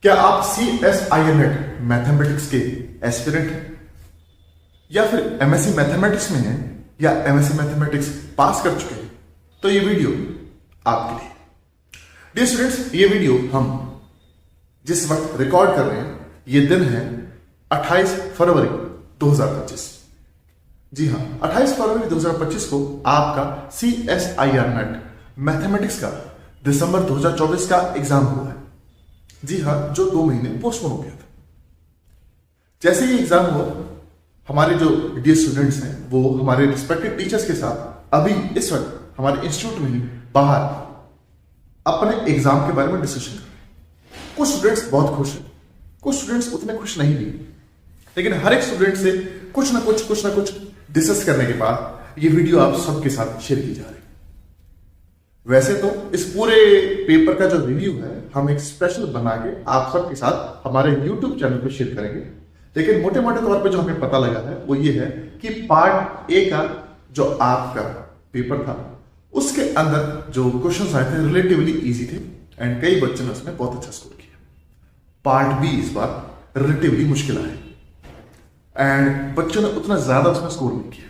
क्या आप CSIR mathematics के एस्पिरेंट हैं या फिर MSc मैथमेटिक्स में हैं या MSc मैथमेटिक्स पास कर चुके हैं? तो ये वीडियो आपके लिए। डियर स्टूडेंट्स, ये वीडियो हम जिस वक्त रिकॉर्ड कर रहे हैं ये दिन है 28 फरवरी 2025। जी हाँ, 28 फरवरी 2025 को आपका CSIR मैथमेटिक्स का दिसंबर 2024 का एग्जाम हुआ है। जी हाँ, जो 2 महीने पोस्टपोन हो गया था। जैसे ही एग्जाम हुआ, हमारे जो डियर स्टूडेंट्स हैं वो हमारे रिस्पेक्टेड टीचर्स के साथ अभी इस वक्त हमारे इंस्टीट्यूट में ही बाहर अपने एग्जाम के बारे में डिस्कशन कर रहे हैं। कुछ स्टूडेंट्स बहुत खुश हैं, कुछ स्टूडेंट्स उतने खुश नहीं भी, लेकिन हर एक स्टूडेंट से कुछ ना कुछ डिस्कस करने के बाद ये वीडियो आप सबके साथ शेयर की जा रही है। वैसे तो इस पूरे पेपर का जो रिव्यू है हम एक स्पेशल बना के आप सबके साथ हमारे YouTube चैनल पे शेयर करेंगे, लेकिन मोटे मोटे तौर पे जो हमें पता लगा है वो ये है कि पार्ट ए का जो आपका पेपर था उसके अंदर जो क्वेश्चंस आए थे रिलेटिवली इजी थे एंड कई बच्चों ने उसमें बहुत अच्छा स्कोर किया। पार्ट बी इस बार रिलेटिवली मुश्किल आया एंड बच्चों ने उतना ज्यादा उसमें स्कोर नहीं किया।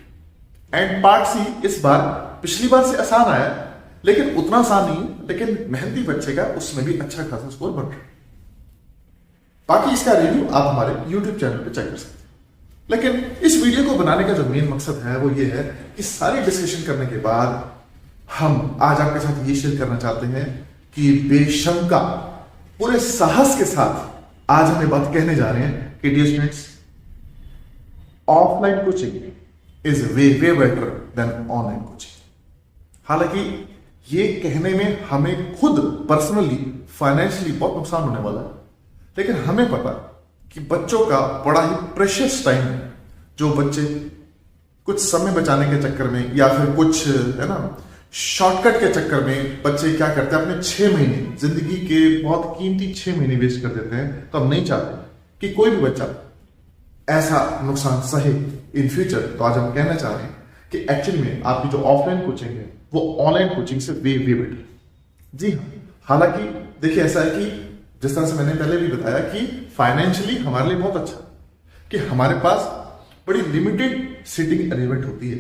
एंड पार्ट सी इस बार पिछली बार से आसान आया, लेकिन उतना आसान नहीं, लेकिन मेहनती बच्चे का उसमें भी अच्छा खासा स्कोर बन रहा है। बाकी इसका रिव्यू आप हमारे YouTube चैनल पे चेक कर सकते हैं। लेकिन इस वीडियो को बनाने का जो मेन मकसद है वो ये है कि सारी डिस्कशन करने के बाद हम आज आपके साथ ये शेयर करना चाहते हैं कि बेशंका पूरे साहस के साथ आज हम ये बात कहने जा रहे हैं कि dear students, offline coaching is way better than online coaching. हालांकि ये कहने में हमें खुद पर्सनली फाइनेंशियली बहुत नुकसान होने वाला है, लेकिन हमें पता कि बच्चों का बड़ा ही प्रेशियस टाइम है जो बच्चे कुछ समय बचाने के चक्कर में या फिर कुछ है ना शॉर्टकट के चक्कर में बच्चे क्या करते हैं, अपने 6 महीने जिंदगी के बहुत कीमती 6 महीने वेस्ट कर देते हैं। तो हम नहीं चाहते कि कोई भी बच्चा ऐसा नुकसान सहे इन फ्यूचर। तो आज हम कहना चाह रहे हैं कि एक्चुअली में आपकी जो ऑफलाइन कोचिंग है वो ऑनलाइन कोचिंग से वे बेटर। जी हाँ, हालांकि देखिए ऐसा है कि जिस तरह से मैंने पहले भी बताया कि फाइनेंशियली हमारे लिए बहुत अच्छा कि हमारे पास बड़ी लिमिटेड सीटिंग अरेंजमेंट होती है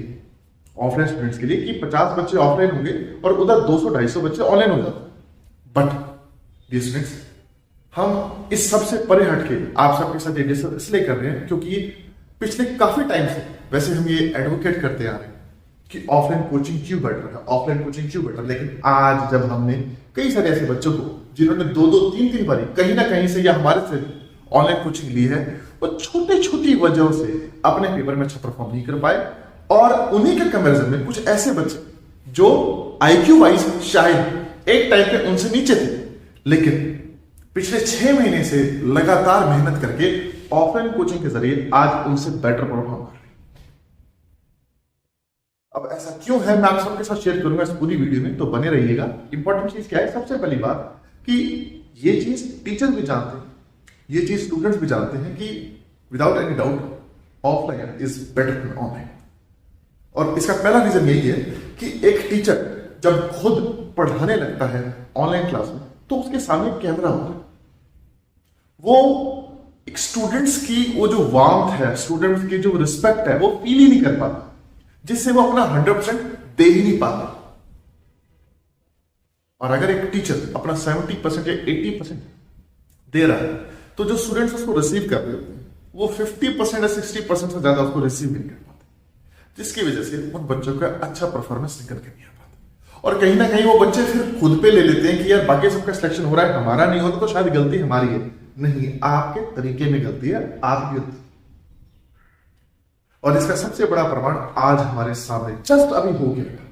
ऑफलाइन स्टूडेंट्स के लिए कि 50 बच्चे ऑफलाइन होंगे और उधर 200-250 बच्चे ऑनलाइन हो जाते हैं। बट डियर स्टूडेंट्स, हम इस सबसे परे हटके आप सबके साथ ये डिस्कस इसलिए कर रहे हैं क्योंकि पिछले काफी टाइम से वैसे हम ये एडवोकेट करते आ रहे हैं कि ऑफलाइन कोचिंग क्यों बेटर है, ऑफलाइन कोचिंग क्यों बेटर। लेकिन आज जब हमने कई सारे ऐसे बच्चों को जिन्होंने 2-2, 3-3 बारी कहीं ना कहीं से या हमारे से ऑनलाइन कोचिंग ली है, वो छोटी वजहों से अपने पेपर में अच्छा परफॉर्म नहीं कर पाए, और उन्हीं के कंपैरिजन में कुछ ऐसे बच्चे जो IQ वाइज शायद एक टाइम पे उनसे नीचे थे, लेकिन पिछले 6 महीने से लगातार मेहनत करके ऑफलाइन कोचिंग के जरिए आज उनसे बेटर परफॉर्म कर रहे हैं। अब ऐसा क्यों है मैं आप सबके साथ शेयर करूंगा इस पूरी वीडियो में, तो बने रहिएगा। इंपॉर्टेंट चीज क्या है, सबसे पहली बात कि ये चीज टीचर्स भी जानते हैं, ये चीज स्टूडेंट्स भी जानते हैं कि without any doubt offline is better than online. और इसका पहला रीजन यही है कि एक टीचर जब खुद पढ़ाने लगता है ऑनलाइन क्लास में तो उसके सामने कैमरा होता है, वो एक स्टूडेंट्स की वो जो वार्मथ है, स्टूडेंट्स की जो रिस्पेक्ट है वो फील ही नहीं कर पाता, जिससे वो अपना 100% दे ही नहीं पाता। और अगर एक टीचर अपना 70% या 80% दे रहा है तो जो स्टूडेंट्स उसको रिसीव कर रहे होते हैं वो 50% या 60% से ज्यादा उसको रिसीव नहीं कर पाते, जिसकी वजह से उन बच्चों का अच्छा परफॉर्मेंस निकल के नहीं आ पाता। और कहीं ना कहीं वो बच्चे फिर खुद पे ले लेते हैं कि यार बाकी सबका सिलेक्शन हो रहा है, हमारा नहीं होता तो शायद गलती हमारी है। नहीं, आपके तरीके में गलती है, आपकी गलती। और इसका सबसे बड़ा प्रमाण आज हमारे सामने जस्ट अभी हो गया।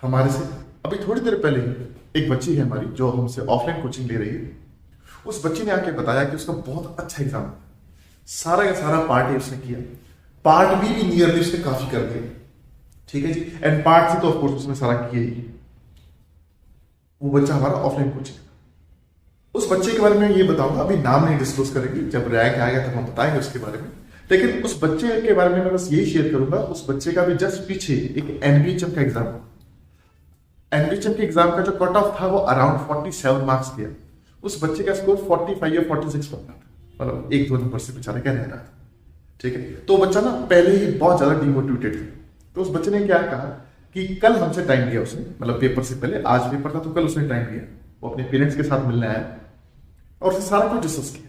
हमारे से अभी थोड़ी देर पहले ही एक बच्ची है हमारी जो हमसे ऑफलाइन कोचिंग ले रही है, उस बच्ची ने आके बताया कि उसका बहुत अच्छा एग्जाम था, सारा का सारा पार्ट ए उसने किया, पार्ट बी भी नियरली उसने काफी कर दिया, ठीक है जी, एंड पार्ट सी तो ऑफकोर्स उसने सारा किया ही। वो बच्चा हमारा ऑफलाइन कोचिंग। उस बच्चे के बारे में ये बताऊंगा, अभी नाम नहीं डिस्क्लोज करेंगे, जब रैंक आएगा तब हम बताएंगे उसके बारे में। लेकिन उस बच्चे के बारे में मैं बस यही शेयर करूंगा, उस बच्चे का भी जस्ट पीछे एक NBHM का एग्जाम, NBHM के एग्जाम का जो कट ऑफ था वो अराउंड 47 मार्क्स किया। उस बच्चे का स्कोर 45 या 46 पर था, मतलब 1-2 नंबर से बेचारे क्या रह रहा था। ठीक है, तो बच्चा ना पहले ही बहुत ज्यादा डिमोटिवेटेड था। तो उस बच्चे ने क्या कहा कि कल हमसे टाइम लिया उसने, मतलब पेपर से पहले, आज पेपर था तो कल उसने टाइम लिया, वो अपने पेरेंट्स के साथ मिलने आया और उसने सारा कुछ डिस्कस किया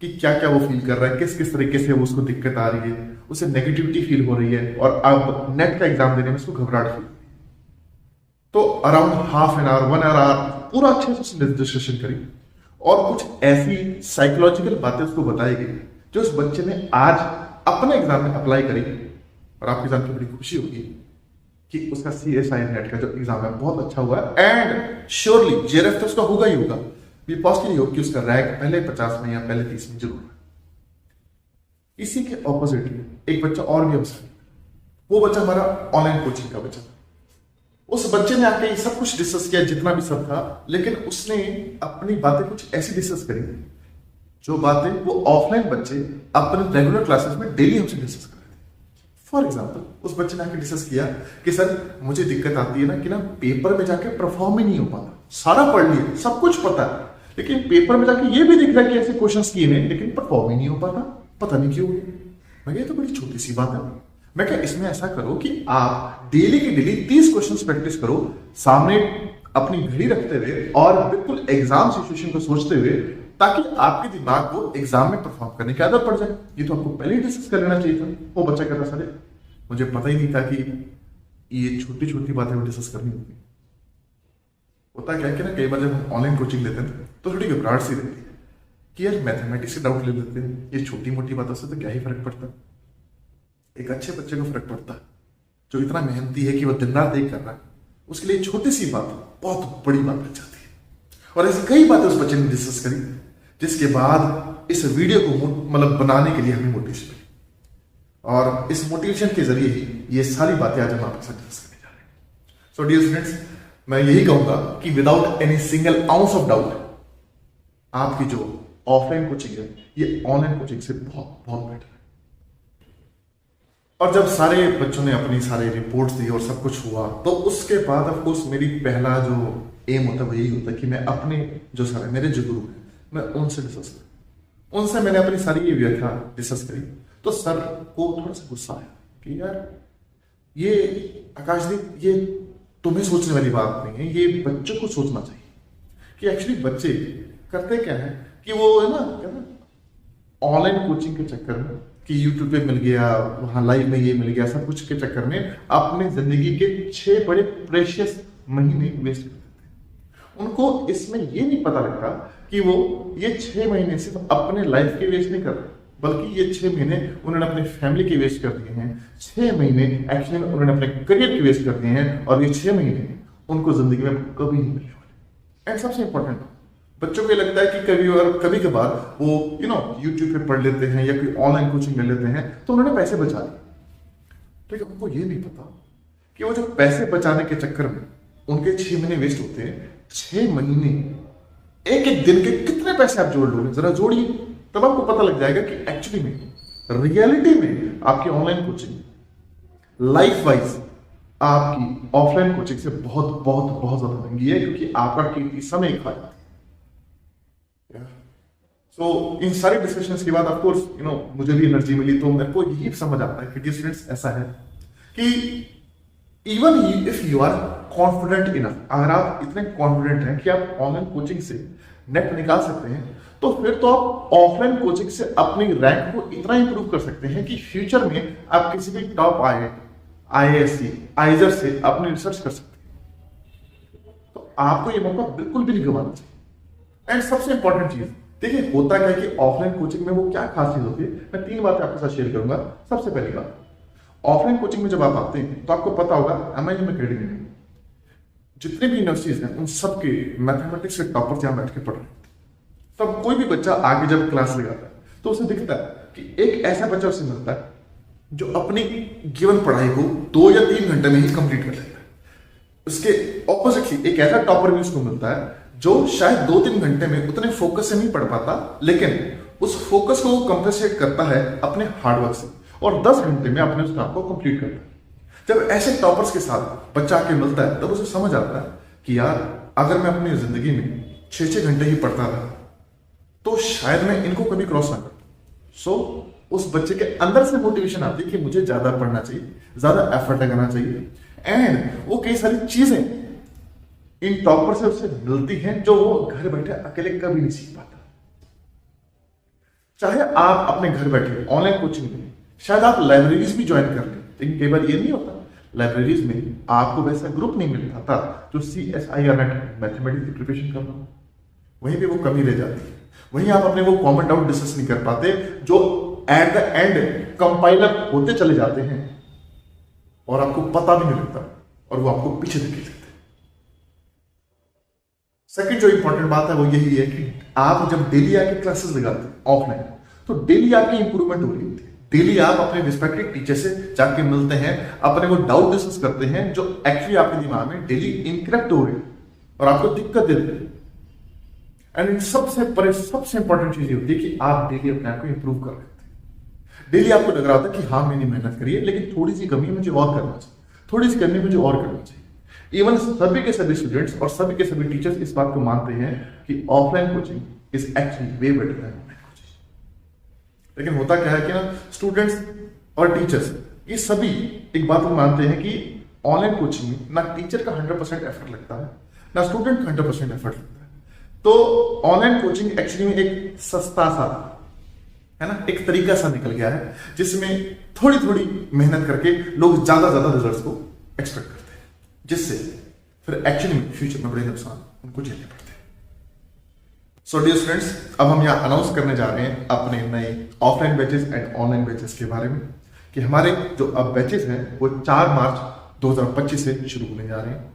कि क्या क्या वो फील कर रहा है, किस किस तरीके से वो उसको दिक्कत आ रही है, उसे नेगेटिविटी फील हो रही है और अब नेट का एग्जाम देने में उसको घबराहट फील। तो around half an hour 1 hour पूरा अच्छे से उसने डिस्कशन करी और कुछ ऐसी साइकोलॉजिकल बातें उसको बताई गई जो उस बच्चे ने आज अपने एग्जाम में अप्लाई करी। और आपकी जान के बड़ी खुशी होगी कि उसका CSI नेट का जो एग्जाम है बहुत अच्छा हुआ है एंड श्योरली JRF तो उसका होगा ही होगा, ये पॉसिबल होगा कि उसका रैंक पहले 50 में या पहले 30 में जरूर है। इसी के ऑपोजिट एक बच्चा और भी हमसे, वो बच्चा हमारा ऑनलाइन कोचिंग का बच्चा था। उस बच्चे ने आके सब कुछ डिस्कस किया जितना भी सब था, लेकिन उसने अपनी बातें कुछ ऐसी डिस्कस करी जो बातें वो ऑफलाइन बच्चे अपने रेगुलर क्लासेस में डेली हमसे डिस्कस कर रहे थे। फॉर एग्जाम्पल, उस बच्चे ने आके डिस्कस किया कि सर मुझे दिक्कत आती है ना कि ना पेपर में जाके परफॉर्म ही नहीं हो पाता, सारा पढ़ लिया, सब कुछ पता है, लेकिन पेपर में जाके ये भी दिख रहा है कि ऐसे क्वेश्चंस किए हैं लेकिन परफॉर्म ही नहीं हो पाता, पता नहीं क्यों। मैं ये तो बड़ी छोटी सी बात है। मैं क्या, इसमें ऐसा करो कि आप डेली की डेली 30 क्वेश्चंस प्रैक्टिस करो, सामने अपनी घड़ी रखते हुए और बिल्कुल एग्जाम सिचुएशन को सोचते हुए, ताकि आपके दिमाग को एग्जाम में परफॉर्म करने की आदत पड़ जाए। ये तो आपको पहले ही डिस्कस कर लेना चाहिए था। वो बच्चा कहता सर मुझे पता ही नहीं था कि ये छोटी छोटी बातें वो डिस्कस करनी होती। होता क्या है कि ना, कई बार जब हम ऑनलाइन कोचिंग लेते हैं तो थोड़ी घबराहट सी रहती है कि यार मैथमेटिक्स से डाउट ले लेते हैं, ये छोटी मोटी बातों से तो क्या ही फर्क पड़ता है। एक अच्छे बच्चे को फर्क पड़ता है जो इतना मेहनती है कि वो दिन रात एक कर रहा है, उसके लिए छोटी सी बात बहुत बड़ी बात बन जाती है। और ऐसी कई बातें उस बच्चे ने डिस्कस करी, जिसके बाद इस वीडियो को मतलब बनाने के लिए हमें मोटिवेशन मिली और इस मोटिवेशन के जरिए ही ये सारी बातें आज हम आपके साथ डिस्कस करने जा रहे हैं। सो डियर स्टूडेंट्स, मैं यही कहूंगा कि without any single ounce of doubt आपकी जो ऑफलाइन कोचिंग है ये ऑनलाइन कोचिंग से बहुत बहुत बेटर है। और जब सारे बच्चों ने अपनी सारे रिपोर्ट्स दी और सब कुछ हुआ, तो उसके बाद ऑफ कोर्स मेरी पहला जो एम होता है वो यही होता है कि मैं अपने जो सारे मेरे जो गुरु हैं मैं उनसे डिस्कस करूं। उनसे मैंने अपनी सारी ये व्याख्या डिस्कस करी, तो सर को थोड़ा सा गुस्सा आया कि यार ये आकाशदीप, ये तुम्हें सोचने वाली बात नहीं है, ये बच्चों को सोचना चाहिए कि एक्चुअली बच्चे करते क्या है कि वो है ना ऑनलाइन कोचिंग के चक्कर में कि यूट्यूब पे मिल गया, वहां लाइव में ये मिल गया, सब कुछ के चक्कर में अपने जिंदगी के 6 बड़े प्रेशियस महीने वेस्ट कर देते हैं। उनको इसमें ये नहीं पता लगता कि वो ये 6 महीने सिर्फ अपने लाइफ के वेस्ट नहीं कर रहे, बल्कि ये 6 महीने उन्होंने अपने फैमिली के वेस्ट कर दिए हैं। 6 महीने एक्चुअली उन्होंने अपने करियर के वेस्ट कर दिए हैं और ये 6 महीने उनको जिंदगी में कभी नहीं मिलने वाले। एंड सबसे इंपॉर्टेंट, बच्चों को ये लगता है कि कभी कभार वो यूट्यूब पे पढ़ लेते हैं या कोई ऑनलाइन कोचिंग ले लेते हैं तो उन्होंने पैसे बचा लिए, ठीक है। उनको ये नहीं पता कि वो जो पैसे बचाने के चक्कर में उनके 6 महीने वेस्ट होते हैं। 6 महीने एक एक दिन के कितने पैसे आप जोड़ लोगे, जरा जोड़िए, तब आपको पता लग जाएगा कि एक्चुअली में रियलिटी में आपकी ऑनलाइन कोचिंग लाइफ वाइज आपकी ऑफलाइन कोचिंग से बहुत बहुत बहुत ज्यादा महंगी है, क्योंकि आपका कीमती समय खा जाता है। So, इन सारी डिस्कशंस के बाद ऑफ कोर्स मुझे भी एनर्जी मिली, तो मेरे को यही समझ आता है कि डियर स्टूडेंट्स ऐसा है कि even if you are confident enough, अगर आप इतने कॉन्फिडेंट हैं कि आप ऑनलाइन कोचिंग से नेट निकाल सकते हैं, तो फिर तो आप ऑफलाइन कोचिंग से अपनी रैंक को इतना इंप्रूव कर सकते हैं कि फ्यूचर में आप किसी भी टॉप IISc आइजर से अपनी रिसर्च कर सकते हैं। तो आपको ये मौका बिल्कुल भी नहीं गंवाना चाहिए। एंड सबसे इंपॉर्टेंट चीज देखिए, होता क्या है कि ऑफलाइन कोचिंग में वो क्या खास चीज होती है, मैं 3 बातें आपके साथ शेयर करूंगा। सबसे पहली बात, ऑफलाइन कोचिंग में जब आप आते हैं तो आपको पता होगा MIM अकेडमी में जितने भी यूनिवर्सिटीज हैं उन सब के मैथमेटिक्स के टॉपर्स यहाँ बैठ के पढ़ रहे हैं। तब कोई भी बच्चा आगे जब क्लास लगाता है तो उसे दिखता है कि एक ऐसा बच्चा उसे मिलता है जो अपनी गिवन पढ़ाई को 2 या 3 घंटे में ही कंप्लीट कर लेता है। उसके ऑपोजिटली एक ऐसा टॉपर भी उसको मिलता है जो शायद 2-3 घंटे में उतने फोकस से नहीं पढ़ पाता, लेकिन उस फोकस को कंपेंसेट करता है अपने हार्डवर्क से और 10 घंटे में अपने उस काम को कंप्लीट करता है। जब ऐसे टॉपर्स के साथ बच्चा आके मिलता है तब उसे समझ आता है कि यार अगर मैं अपनी जिंदगी में 6-6 घंटे ही पढ़ता रहा तो शायद मैं इनको कभी क्रॉस ना करूं। सो उस बच्चे के अंदर से मोटिवेशन आती है कि मुझे ज्यादा पढ़ना चाहिए, ज्यादा एफर्ट लगाना चाहिए, एंड वो कई सारी चीजें इन टॉपर से उससे मिलती हैं जो वो घर बैठे अकेले कभी नहीं सीख पाता। चाहे आप अपने घर बैठे ऑनलाइन कोचिंग में, शायद आप लाइब्रेरीज भी ज्वाइन कर लें, लेकिन कई बार ये नहीं होता लाइब्रेरीज में आपको वैसा ग्रुप नहीं मिल पाता जो CSIR नेट मैथमेटिक्स की प्रिपरेशन कर रहा हो, वहीं पे वो कमी रह जाती है। वहीं आप अपने वो कॉमन डाउट डिस्कस नहीं कर पाते जो एट द एंड कंपाइलर होते चले जाते हैं और आपको पता भी नहीं लगता और वो आपको पीछे धकेल देते हैं। सेकंड जो इंपॉर्टेंट बात है वो यही है कि आप जब डेली आके क्लासेस लगाते हैं ऑफलाइन, तो डेली आपकी इंप्रूवमेंट हो रही होती है। डेली आप अपने रिस्पेक्टिव टीचर से जाके मिलते हैं, अपने वो डाउट डिस्कस करते हैं जो एक्चुअली आपके दिमाग में डेली इनकरेक्ट हो रहे हैं और आपको दिक्कत दे रहे हैं। एंड सबसे इंपॉर्टेंट चीज ये होती है कि आप डेली अपने आप को इंप्रूव कर रहे हैं। डेली आपको लग रहा था कि हाँ मैंने मेहनत करी है लेकिन थोड़ी सी कमी मुझे और करना चाहिए, थोड़ी सी कमी मुझे और करना चाहिए। इवन सभी के सभी स्टूडेंट्स और सभी के सभी टीचर्स इस बात को मानते हैं कि offline coaching is actually way better than online coaching. लेकिन होता क्या है कि ना स्टूडेंट्स और टीचर्स ये सभी एक बात को मानते हैं कि ऑनलाइन कोचिंग में ना टीचर का 100% एफर्ट लगता है ना स्टूडेंट का 100% एफर्ट लगता है। तो ऑनलाइन कोचिंग एक्चुअली में एक सस्ता सा है ना, एक तरीका सा निकल गया है जिसमें थोड़ी थोड़ी मेहनत करके लोग ज्यादा रिजल्ट्स को एक्सपेक्ट करते हैं, जिससे फिर एक्चुअली में फ्यूचर में बड़े नुकसान उनको झेलने पड़ते हैं। सो डियर स्टूडेंट्स, अब हम यहाँ अनाउंस करने जा रहे हैं अपने नए offline batches and online batches के बारे में कि हमारे जो अब बैचेस हैं वो 4 मार्च 2025 से शुरू होने जा रहे हैं।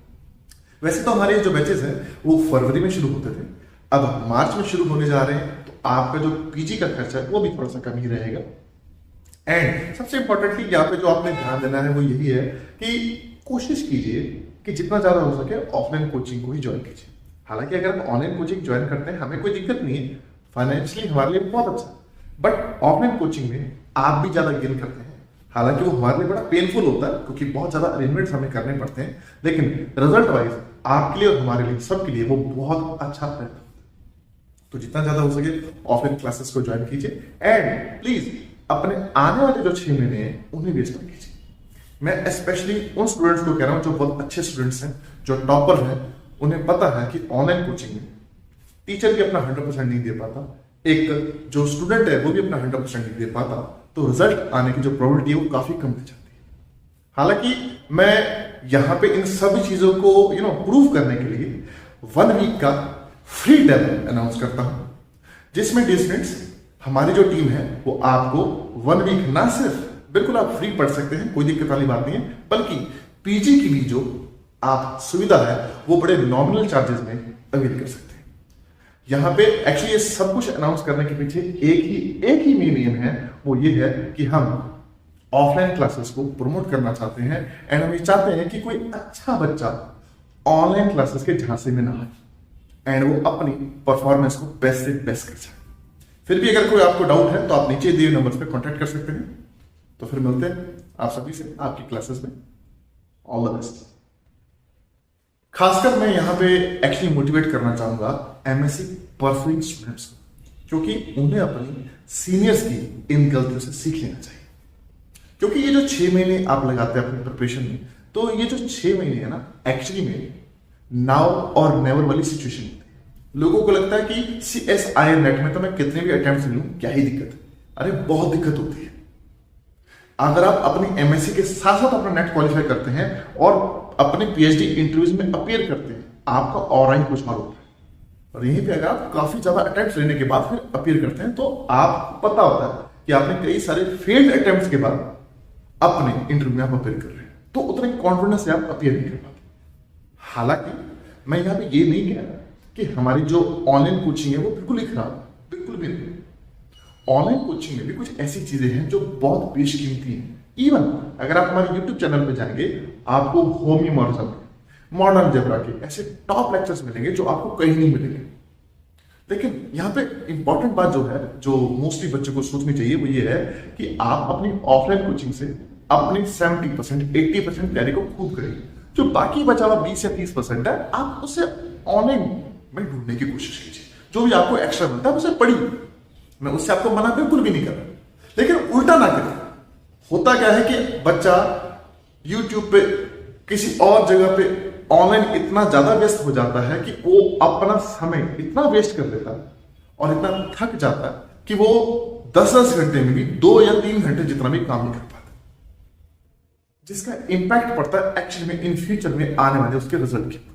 वैसे तो हमारे जो बैचेस हैं वो फरवरी में शुरू होते थे, अब मार्च में शुरू होने जा रहे हैं, तो आपका जो पीजी का खर्चा है वो भी थोड़ा सा कम ही रहेगा। एंड सबसे इंपॉर्टेंटली यहाँ पे जो आपने ध्यान देना है वो यही है कि कोशिश कीजिए कि जितना ज्यादा हो सके ऑफलाइन कोचिंग को ही ज्वाइन कीजिए। हालांकि अगर आप ऑनलाइन कोचिंग ज्वाइन करते हैं हमें कोई दिक्कत नहीं है, फाइनेंशियली हमारे लिए बहुत अच्छा, बट ऑफलाइन कोचिंग में आप भी ज्यादा गेन करते हैं। हालांकि वो हमारे लिए बड़ा पेनफुल होता है क्योंकि बहुत ज्यादा अरेंजमेंट्स हमें करने पड़ते हैं, लेकिन रिजल्ट वाइज आपके लिए और हमारे लिए सबके लिए वो बहुत अच्छा रहता है। तो जितना ज्यादा हो सके ऑफलाइन क्लासेस को ज्वाइन कीजिए एंड प्लीज अपने आने वाले जो 6 महीने हैं उन्हें वेस्ट मत कीजिए। मैं स्पेशली उन स्टूडेंट्स को कह रहा हूं जो बहुत अच्छे स्टूडेंट्स हैं, जो टॉपर हैं, उन्हें पता है कि ऑनलाइन कोचिंग में टीचर भी अपना 100% नहीं दे पाता, एक जो स्टूडेंट है वो भी अपना 100% नहीं दे पाता, तो रिजल्ट आने की जो प्रोबेबिलिटी है वो काफी कम रह जाती है। हालांकि मैं यहाँ पे इन सभी चीजों को प्रूव करने के लिए 1 वीक का फ्री डेमो अनाउंस करता हूं, जिसमें डियर स्टूडेंट्स हमारी जो टीम है वो आपको 1 वीक ना सिर्फ बिल्कुल आप फ्री पढ़ सकते हैं, कोई दिक्कत वाली बात नहीं है, बल्कि पीजी की भी जो आप सुविधा है वो बड़े नॉमिनल चार्जेस में अवेल कर सकते हैं। यहाँ पे एक्चुअली ये सब कुछ अनाउंस करने के पीछे एक ही मेन एम है, वो ये है कि हम ऑफलाइन क्लासेस को प्रमोट करना चाहते हैं एंड हम ये चाहते हैं कि कोई अच्छा बच्चा ऑनलाइन क्लासेस के झांसे में ना आए एंड वो अपनी परफॉर्मेंस को बेस्ट से बेस्ट कर सके। फिर भी अगर कोई आपको डाउट है तो आप नीचे दिए नंबर्स पे कांटेक्ट कर सकते हैं। तो फिर मिलते हैं आप सभी से आपकी क्लासेस में। All the best. खासकर मैं यहाँ पे एक्चुअली मोटिवेट करना चाहूंगा एमएससी परसुइंग स्टूडेंट्स को, क्योंकि उन्हें अपनी सीनियर्स की इन गलतियों से सीख लेना चाहिए। क्योंकि ये जो 6 महीने आप लगाते हैं अपनी प्रिपरेशन में, तो ये जो 6 महीने है ना एक्चुअली में नाउ और नेवर वाली सिचुएशन होती है। लोगों को लगता है कि CSIR नेट में तो मैं कितने भी अटेम्प्ट लूं क्या ही दिक्कत है। अरे बहुत दिक्कत होती है। अगर आप अपनी एमएससी के साथ साथ अपना नेट क्वालिफाई करते हैं और अपने पीएचडी इंटरव्यूज में अपीयर करते हैं, आपका और ही कुछ और होता है। और यहीं पे अगर आप काफी ज्यादा अटेम्प्ट लेने के बाद फिर अपीयर करते हैं तो आपको पता होता है कि आपने कई सारे फेल्ड अटेम्प्ट के बाद अपने इंटरव्यू में आप अपीयर कर रहे हैं, तो उतने कॉन्फिडेंस से आप अपीयर नहीं कर पाते। हालांकि मैं यहाँ पे ये नहीं कह रहा कि हमारी जो ऑनलाइन कोचिंग है वो बिल्कुल ही खराब है, बिल्कुल भी नहीं। ऑनलाइन कोचिंग में भी कुछ ऐसी चीजें हैं जो बहुत बेशकीमती हैं। इवन अगर आप हमारे YouTube चैनल पे जाएंगे आपको होम्योमॉर्फिज्म, मॉडर्न अलजेब्रा के ऐसे टॉप लेक्चर्स मिलेंगे जो आपको कहीं नहीं मिलेंगे। लेकिन यहाँ पे इंपॉर्टेंट बात जो है, जो मोस्टली बच्चों को सोचनी चाहिए, वो ये है कि आप अपनी ऑफलाइन कोचिंग से अपनी 70% 80% तैयारी को खूब करिए। जो बाकी बचा हुआ 20 या 30% है आप उससे ऑनलाइन में ढूंढने की कोशिश कीजिए। जो भी आपको एक्स्ट्रा मिलता है उसे पढ़िए, मैं उससे आपको मना बिल्कुल भी नहीं कर रहा, लेकिन उल्टा ना करें। होता क्या है कि बच्चा यूट्यूब पे किसी और जगह पे ऑनलाइन इतना ज्यादा व्यस्त हो जाता है कि वो अपना समय इतना वेस्ट कर देता है और इतना थक जाता है कि वो 10-10 घंटे में भी 2 या 3 घंटे जितना भी काम नहीं कर पाता, जिसका इंपैक्ट पड़ता है एक्चुअली में इन फ्यूचर में आने वाले उसके रिजल्ट के ऊपर।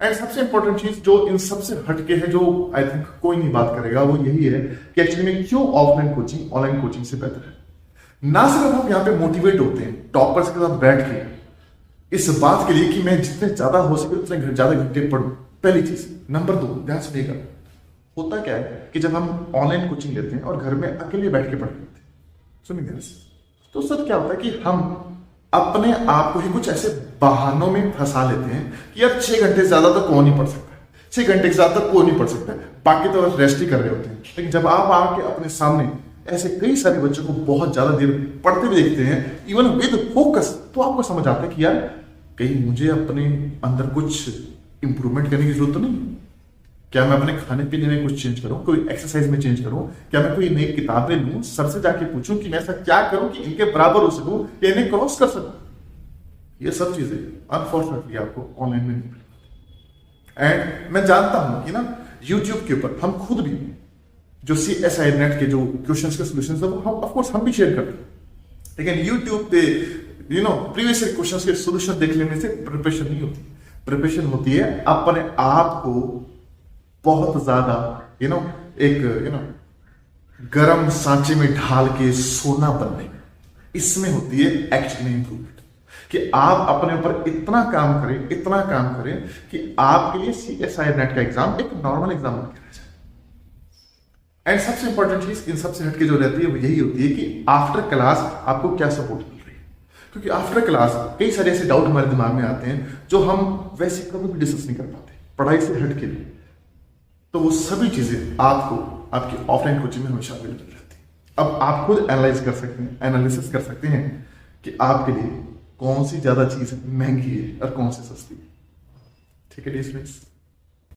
एंड सबसे इंपॉर्टेंट चीज जो इन सबसे हटके है, जो आई थिंक कोई नहीं बात करेगा, वो यही है कि एक्चुअली में क्यों ऑफलाइन कोचिंग ऑनलाइन कोचिंग से बेहतर है। ना सिर्फ आप यहाँ पे मोटिवेट होते हैं टॉपर्स के साथ बैठ के इस बात के लिए कि मैं जितने ज्यादा हो सके उतने ज्यादा घंटे पढ़ूं, पहली चीज। नंबर 2, ध्यान सुनिएगा, होता क्या है कि जब हम ऑनलाइन कोचिंग लेते हैं और घर में अकेले बैठ के पढ़ लेते हैं, सुनिए, तो सर क्या होता है कि हम अपने आप को ही कुछ ऐसे बहानों में फंसा लेते हैं कि यार 6 घंटे से ज्यादा तो कौन नहीं पढ़ सकता, 6 घंटे से ज्यादा तक कोई नहीं पढ़ सकता, बाकी तो रेस्ट ही कर रहे होते हैं। लेकिन जब आप आके अपने सामने ऐसे कई सारे बच्चों को बहुत ज्यादा देर पढ़ते हुए देखते हैं, इवन विद फोकस, तो आपको समझ आता है कि यार कहीं मुझे अपने अंदर कुछ इंप्रूवमेंट करने की जरूरत तो नहीं है। क्या मैं अपने खाने पीने में कुछ चेंज करूं, कोई एक्सरसाइज में चेंज करूं, क्या मैं कोई नई किताबें लूं, सर से जाके पूछूं कि मैं ऐसा क्या करूं कि इनके बराबर हो सकूं या इन्हें क्रॉस कर सकूं। ये सब चीजें अनफॉर्चुनेटली आपको ऑनलाइन में नहीं मिल पाती। एंड मैं जानता हूं कि ना यूट्यूब के ऊपर हम खुद भी जो CSI नेट के जो क्वेश्चंस के सॉल्यूशंस है वो हम ऑफ कोर्स हम भी शेयर करते हैं, लेकिन यूट्यूब पे प्रीवियस क्वेश्चंस के सॉल्यूशन देख लेने से प्रिपरेशन नहीं होती। प्रिपरेशन होती है अपने आप को बहुत ज्यादा एक गरम सांचे में ढाल के सोना बनने, इसमें होती है एक्चुअली इंप्रूवमेंट, कि आप अपने ऊपर इतना काम करें कि आपके लिए CSI नेट का एग्जाम एक नॉर्मल एग्जाम बन के रह जाए। एंड सबसे इंपॉर्टेंट चीज इन सबसे हटके जो रहती है वो यही होती है कि आफ्टर क्लास आपको क्या सपोर्ट मिल रही है, क्योंकि आफ्टर क्लास कई सारे ऐसे डाउट हमारे दिमाग में आते हैं जो हम वैसे कभी भी डिस्कस नहीं कर पाते पढ़ाई से हटके भी। तो वो सभी चीजें आपको आपकी ऑफलाइन कोचिंग में हमेशा अवेलेबल रहती है। अब आप खुद एनालिसिस कर सकते हैं कि आपके लिए कौन सी ज्यादा चीज महंगी है और कौन सी सस्ती है। ठीक है,